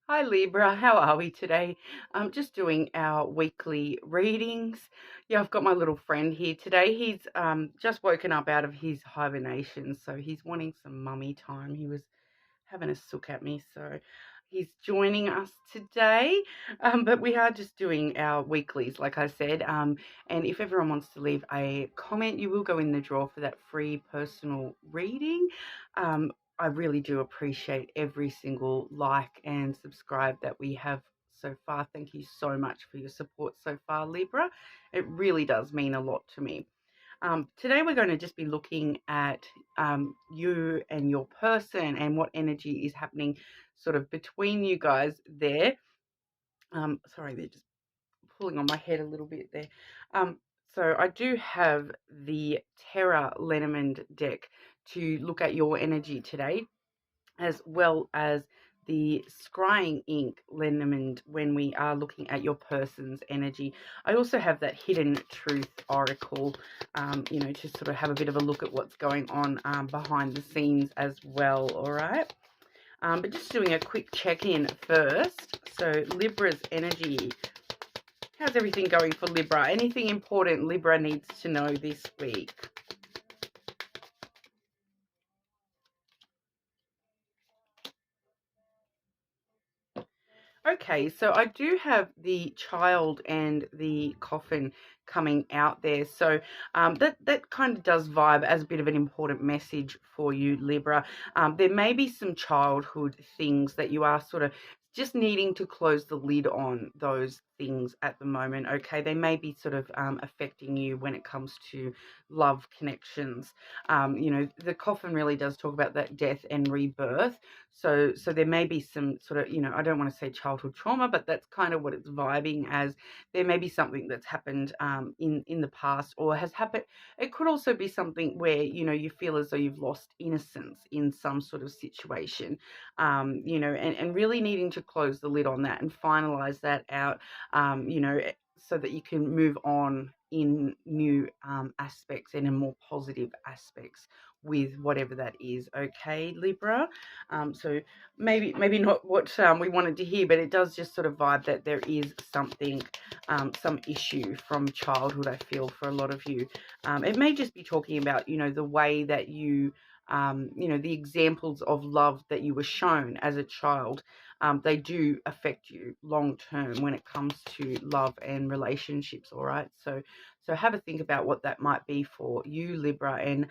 Hi Libra, how are we today? I'm just doing our weekly readings. Yeah, I've got my little friend here today. He's just woken up out of his hibernation, so he's wanting some mummy time. He was having a sook at me, so he's joining us today. But we are just doing our weeklies, like I said. And if everyone wants to leave a comment, you will go in the draw for that free personal reading. Um, I really do appreciate every single like and subscribe that we have so far. Thank you so much for your support so far, Libra. It really does mean a lot to me. Today we're going to just be looking at you and your person and what energy is happening sort of between you guys there. Sorry, they're just pulling on my head a little bit there. Um, so I do have the Terra Lenormand deck to look at your energy today, as well as the scrying ink Lenormand when we are looking at your person's energy. I also have that hidden truth oracle, to sort of have a bit of a look at what's going on behind the scenes as well. All right. But just doing a quick check-in first. So Libra's energy. How's everything going for Libra? Anything important Libra needs to know this week? Okay, so I do have the child and the coffin coming out there. So that kind of does vibe as a bit of an important message for you, Libra. There may be some childhood things that you are sort of just needing to close the lid on those things at the moment. Okay, they may be sort of affecting you when it comes to love connections. The coffin really does talk about that death and rebirth. So there may be some sort of, I don't want to say childhood trauma, but that's kind of what it's vibing as. There may be something that's happened in the past or has happened. It could also be something where, you feel as though you've lost innocence in some sort of situation, and really needing to close the lid on that and finalize that out, so that you can move on in new aspects and in more positive aspects with whatever that is. Okay, Libra. So maybe not what we wanted to hear, but it does just sort of vibe that there is something, some issue from childhood, I feel, for a lot of you. It may just be talking about, the way that you, the examples of love that you were shown as a child. They do affect you long term when it comes to love and relationships. All right. So have a think about what that might be for you, Libra, and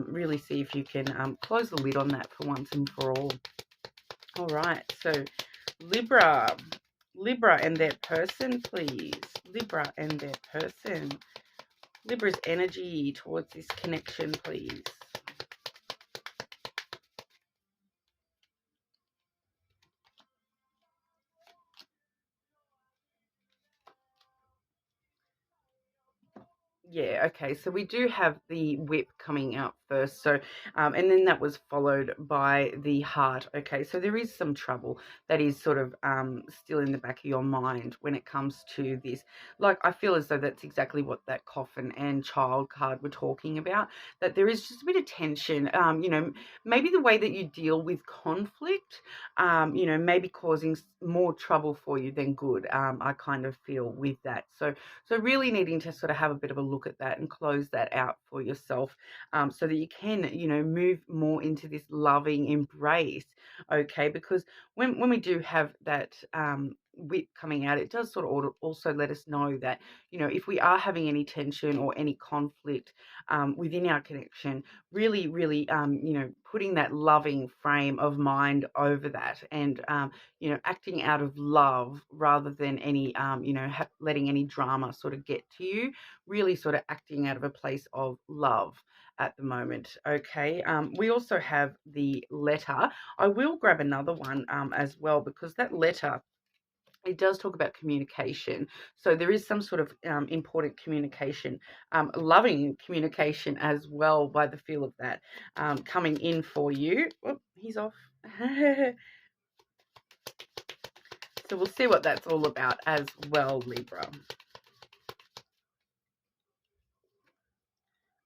really see if you can close the lid on that for once and for all. All right, so Libra and their person, please. Libra and their person. Libra's energy towards this connection, please. Yeah, okay, so we do have the whip coming out first. So, and then that was followed by the heart. Okay, so there is some trouble that is sort of still in the back of your mind when it comes to this. Like, I feel as though that's exactly what that coffin and child card were talking about, that there is just a bit of tension, maybe the way that you deal with conflict, maybe causing more trouble for you than good. I kind of feel with that. So really needing to sort of have a bit of a look at that and close that out for yourself, so that you can, move more into this loving embrace. Okay, because when we do have that whip coming out, it does sort of also let us know that, if we are having any tension or any conflict within our connection, really, putting that loving frame of mind over that, and acting out of love rather than any, letting any drama sort of get to you, really sort of acting out of a place of love at the moment. Okay. We also have the letter. I will grab another one as well, because that letter, it does talk about communication. So there is some sort of important communication, loving communication as well, by the feel of that, coming in for you. Oh, he's off. So we'll see what that's all about as well, Libra.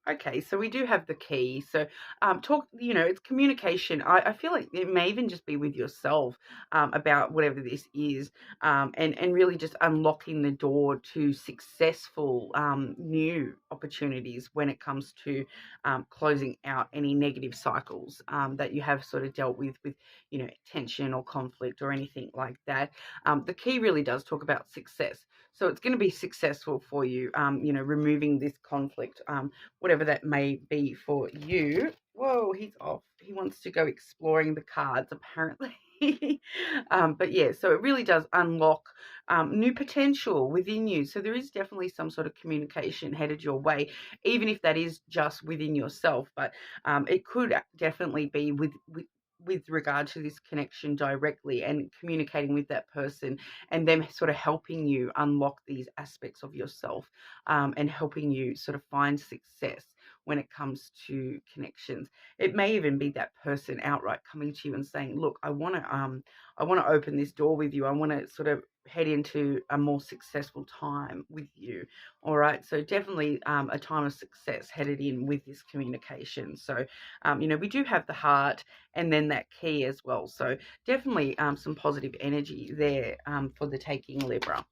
Okay, so we do have the key. So, it's communication. I feel like it may even just be with yourself about whatever this is, and really just unlocking the door to successful new opportunities when it comes to closing out any negative cycles that you have sort of dealt with, tension or conflict or anything like that. The key really does talk about success. So it's going to be successful for you, removing this conflict. Whatever that may be for you. Whoa, he's off. He wants to go exploring the cards, apparently. But yeah, so it really does unlock new potential within you. So there is definitely some sort of communication headed your way, even if that is just within yourself. But it could definitely be with regard to this connection directly and communicating with that person and them sort of helping you unlock these aspects of yourself, and helping you sort of find success when it comes to connections. It may even be that person outright coming to you and saying, look, I want to open this door with you. I want to sort of head into a more successful time with you. All right. So definitely a time of success headed in with this communication. So, we do have the heart and then that key as well. So definitely some positive energy there for the taking, Libra.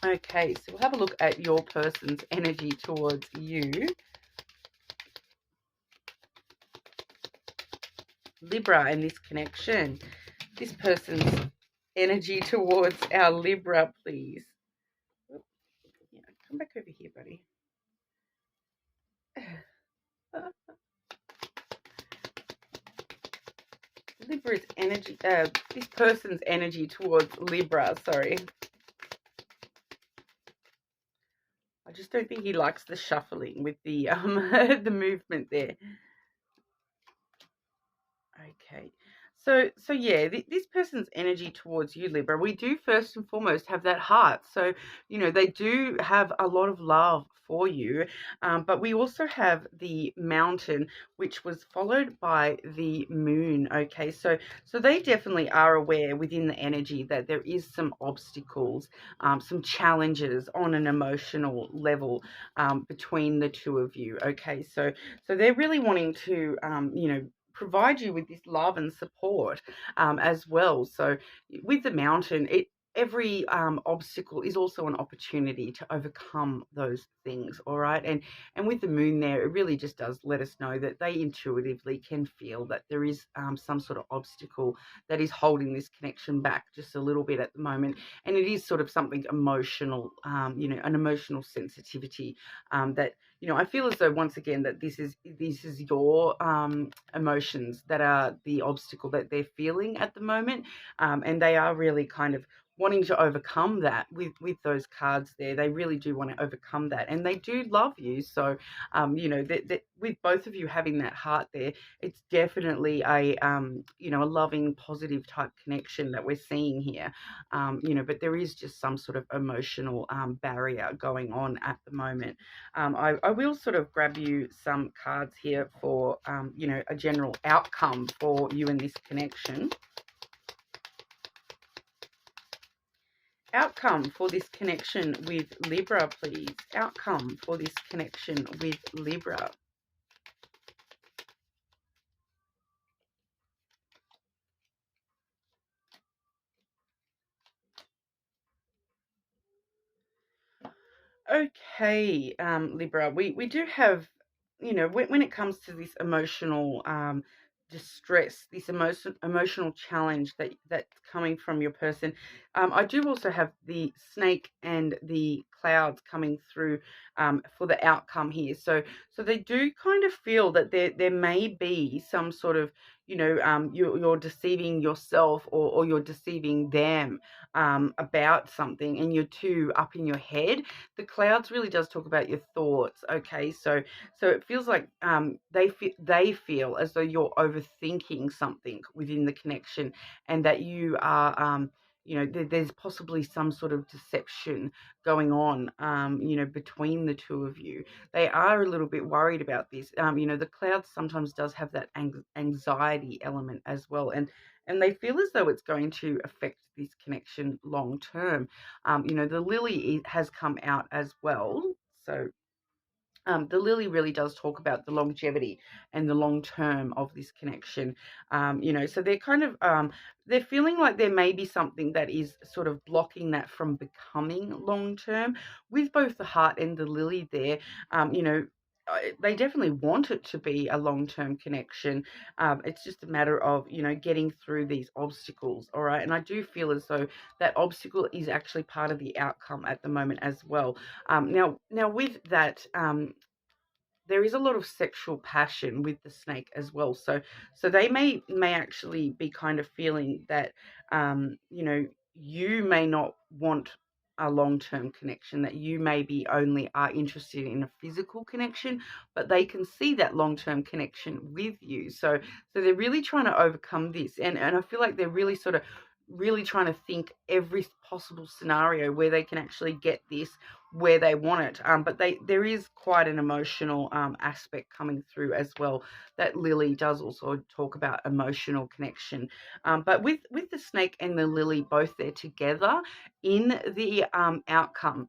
Okay, so we'll have a look at your person's energy towards you. Libra and this connection. This person's energy towards our Libra, please. Yeah, come back over here, buddy. Libra's energy, this person's energy towards Libra, sorry. I just don't think he likes the shuffling with the the movement there. Okay. So yeah, this person's energy towards you, Libra, we do first and foremost have that heart. So, they do have a lot of love for you, but we also have the mountain, which was followed by the moon. Okay, so they definitely are aware within the energy that there is some obstacles, some challenges on an emotional level between the two of you. Okay, so they're really wanting to, provide you with this love and support as well. So with the mountain, every obstacle is also an opportunity to overcome those things. All right, and with the moon there, it really just does let us know that they intuitively can feel that there is some sort of obstacle that is holding this connection back just a little bit at the moment, and it is sort of something emotional, an emotional sensitivity that, I feel as though once again that this is your emotions that are the obstacle that they're feeling at the moment, and they are really kind of wanting to overcome that with those cards there. They really do want to overcome that, and they do love you. So, that with both of you having that heart there, it's definitely a a loving, positive type connection that we're seeing here. But there is just some sort of emotional barrier going on at the moment. I will sort of grab you some cards here for, a general outcome for you and this connection. Outcome for this connection with Libra, please. Outcome for this connection with Libra. Okay, Libra, we do have, when it comes to this emotional distress, this emotional challenge that's coming from your person, I do also have the snake and the clouds coming through for the outcome here. So they do kind of feel that there may be some sort of, you're deceiving yourself, or you're deceiving them about something, and you're too up in your head. The clouds really does talk about your thoughts. Okay, so it feels like they feel as though you're overthinking something within the connection, and that you are, there's possibly some sort of deception going on, between the two of you. They are a little bit worried about this. The clouds sometimes does have that anxiety element as well, and they feel as though it's going to affect this connection long term. The lily has come out as well. So The lily really does talk about the longevity and the long term of this connection. So they're kind of they're feeling like there may be something that is sort of blocking that from becoming long term. With both the heart and the lily there, they definitely want it to be a long term connection. It's just a matter of getting through these obstacles. All right, and I do feel as though that obstacle is actually part of the outcome at the moment as well. Now with that, there is a lot of sexual passion with the snake as well. So they may actually be kind of feeling that, you may not want a long-term connection, that you maybe only are interested in a physical connection, but they can see that long-term connection with you. So they're really trying to overcome this, and I feel like they're really sort of really trying to think every possible scenario where they can actually get this where they want it. But there is quite an emotional aspect coming through as well. That Lily does also talk about emotional connection. But with the snake and the lily both there together in the outcome,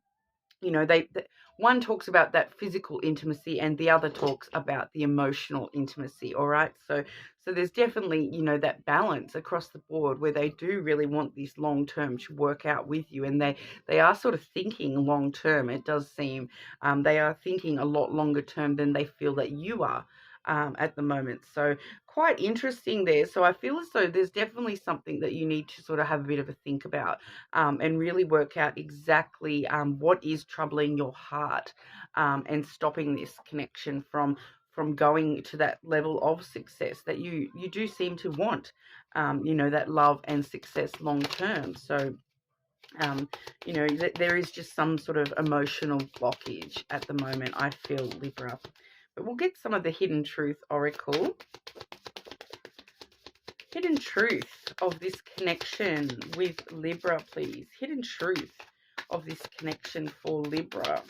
one talks about that physical intimacy and the other talks about the emotional intimacy. All right, so there's definitely that balance across the board where they do really want this long term to work out with you, and they are sort of thinking long term. It does seem they are thinking a lot longer term than they feel that you are at the moment. So quite interesting there. So I feel as though there's definitely something that you need to sort of have a bit of a think about, and really work out exactly what is troubling your heart, and stopping this connection from going to that level of success that you do seem to want, that love and success long term. So there is just some sort of emotional blockage at the moment, I feel, Libra. But we'll get some of the hidden truth oracle. Hidden truth of this connection with Libra, please. Hidden truth of this connection for Libra.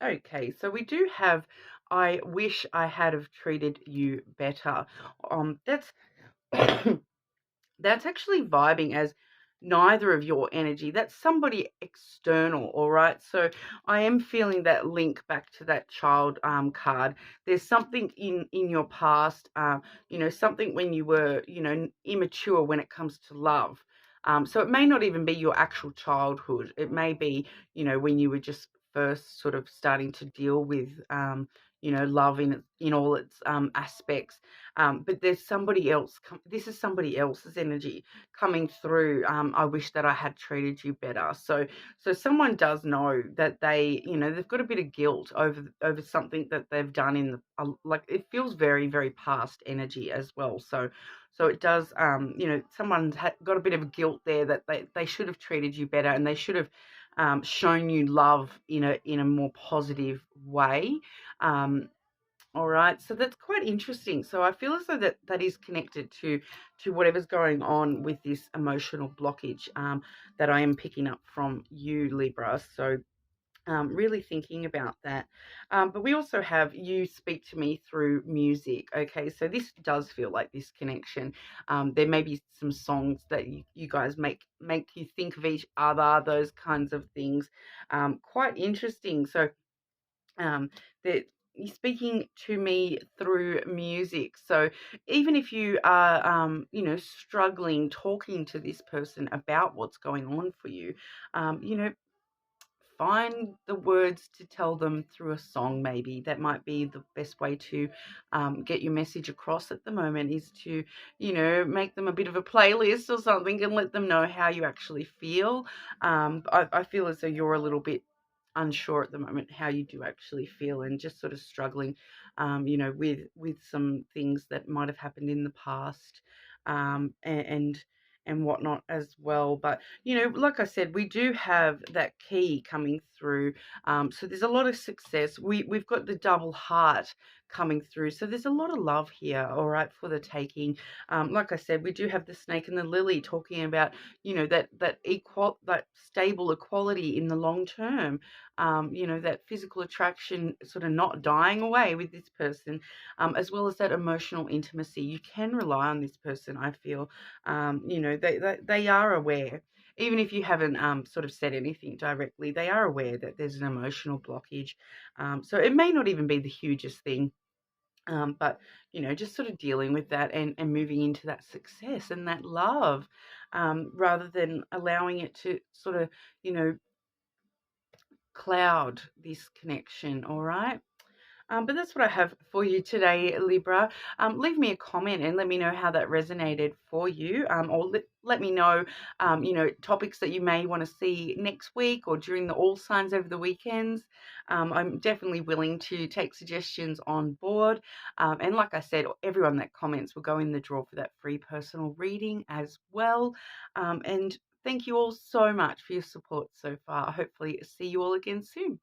Okay, so we do have, I wish I had have treated you better. That's that's actually vibing as neither of your energy. That's somebody external, all right? So I am feeling that link back to that child card. There's something in your past, something when you were, immature when it comes to love. So it may not even be your actual childhood. It may be, when you were just first sort of starting to deal with, love in all its aspects. But there's somebody else. This is somebody else's energy coming through. I wish that I had treated you better. So someone does know that they've got a bit of guilt over something that they've done in the like. It feels very, very past energy as well. So it does. Someone's got a bit of guilt there that they should have treated you better, and they should have shown you love in a more positive way. All right, so that's quite interesting. So I feel as though that is connected to whatever's going on with this emotional blockage, that I am picking up from you, Libra. So really thinking about that. But we also have you speak to me through music. Okay, so this does feel like this connection. There may be some songs that you guys make you think of each other, those kinds of things. Quite interesting. So that you're speaking to me through music. So even if you are, struggling talking to this person about what's going on for you, find the words to tell them through a song. Maybe that might be the best way to get your message across at the moment, is to make them a bit of a playlist or something and let them know how you actually feel. I feel as though you're a little bit unsure at the moment how you do actually feel, and just sort of struggling with some things that might have happened in the past, and whatnot as well. But like I said, we do have that key coming through. So there's a lot of success. We've got the double heart coming through. So there's a lot of love here, all right, for the taking. Like I said, we do have the snake and the lily talking about, that stable equality in the long term. you know, that physical attraction sort of not dying away with this person, as well as that emotional intimacy. You can rely on this person, I feel. You know, they are aware. Even if you haven't sort of said anything directly, they are aware that there's an emotional blockage. So it may not even be the hugest thing, but, you know, just sort of dealing with that and moving into that success and that love, rather than allowing it to sort of, you know, cloud this connection. All right. But that's what I have for you today, Libra. Leave me a comment and let me know how that resonated for you, or let me know, you know, topics that you may want to see next week or during the All Signs over the weekends. I'm definitely willing to take suggestions on board. And like I said, everyone that comments will go in the draw for that free personal reading as well. And thank you all so much for your support so far. Hopefully see you all again soon.